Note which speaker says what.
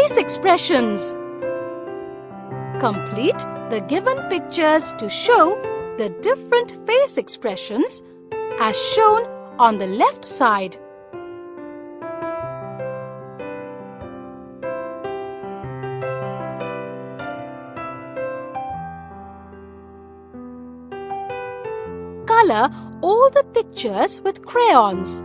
Speaker 1: face expressions. Complete the given pictures to show the different face expressions as shown on the left side. Color all the pictures with crayons.